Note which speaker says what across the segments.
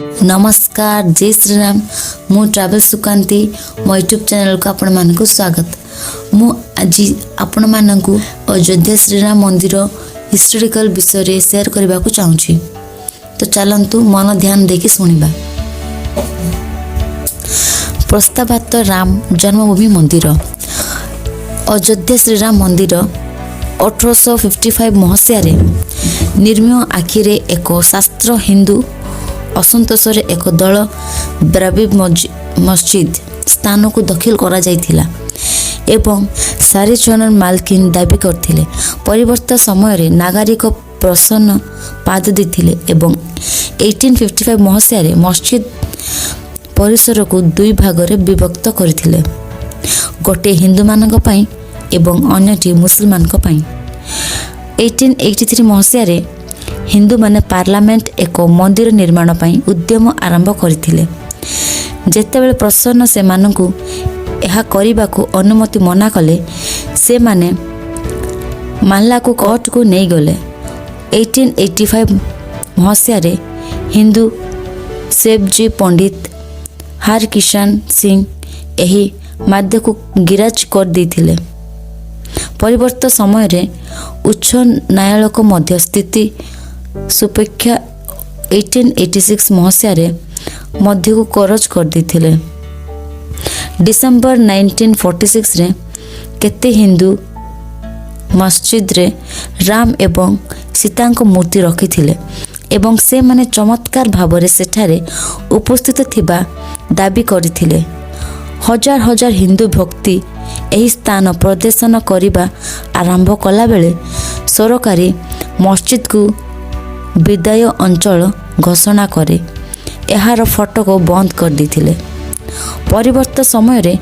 Speaker 1: नमस्कार जय श्री राम मु ट्रैवल सुकांती मो यूट्यूब चैनल को आपण मानक स्वागत। मु आज आपण मानक अयोध्या श्री राम मंदिर हिस्टोरिकल विषय रे शेयर करबा को चाहूची। तो चलंतु मन ध्यान देके सुनिबा। प्रस्तावित राम जन्मभूमि मंदिर अयोध्या श्री राम मंदिर 1855 मसीह निर्मय आखिरे एक शास्त्र हिंदू असंतोषर एक दल ब्राबी मस्जिद स्थान को दखल करा जाइथिला एवं सारी चनर मालकिन दाबी करथिले। परिवर्तन समय नागरिक प्रसन्न पाद देथिले एवं 1855 मसीह मस्जिद परिसर को दुई भाग रे विभक्त करथिले, गोटे हिंदू मानक पई एवं अन्यटी मुसलमान को पई। 1883 मसीह हिंदू माने पार्लियामेंट एक मंदिर निर्माण पई उद्यम आरंभ करथिले। जेतेबेले प्रसन्न से मानकु एहा करिबा को अनुमति मना कले से माने मामला को कोर्ट को नहीं गले। 1885 मसीह हिंदू सेबजी पंडित हर किशन सिंह एही माध्य को गिराज कर देथिले। परिवर्तन समय रे उच्च न्यायालय को मध्य स्थिति सुपेक्षा 1886 मसीह मध्य को करज कर देथिले। डिसेंबर 1946 रे केते हिंदू मस्जिद रे राम एवं सीता को मूर्ति रखिथिले एवं से माने चमत्कार भाव सेठारे उपस्थित थिबा दाबी करथिले। हजार हजार हिंदू भक्ति एही स्थान प्रदर्शन करिबा आरंभ कला बेले सरकारी मस्जिद को विदाय अंचल घोषणा करे एहार फटो को बंद कर देथिले। परिवर्तन समय रे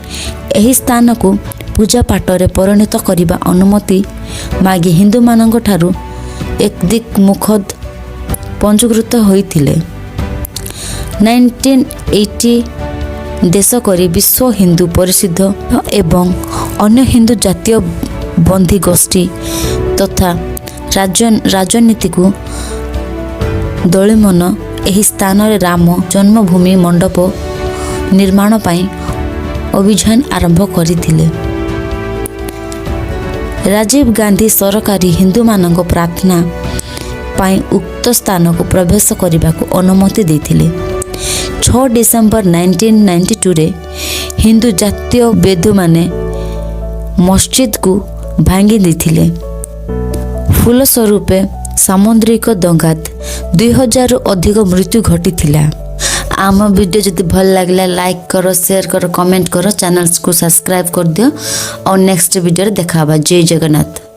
Speaker 1: एही स्थान को पूजा पाठ रे परिणत करिबा अनुमति मागी हिंदू मानक ठारू एक दिक मुखद पंजीकृत होइथिले। 1980 देश करी विश्व हिंदू परिषद एवं अन्य हिंदू जातीय बंदी गोष्ठी तथा राजनीति को दलिमन एही स्थान रे राम जन्मभूमि मंडप निर्माण पाई अभियान आरंभ करथिले। राजीव गांधी सरकारी हिंदू मानक प्रार्थना पाई उक्त स्थान को प्रवेश करने को अनुमति देथिले। 6 डिसेंबर 1992 रे हिंदू जातीय बेदू माने मस्जिद को भांगी देथिले। फूल स्वरूप सामुद्रिक दंगात 2000 अधिक मृत्यु घटी। आम वीडियो जदि भल लागला लाइक करो, शेयर करो, कमेंट करो, चैनल को सब्सक्राइब कर दियो और नेक्स्ट वीडियो देखा। जय जगन्नाथ।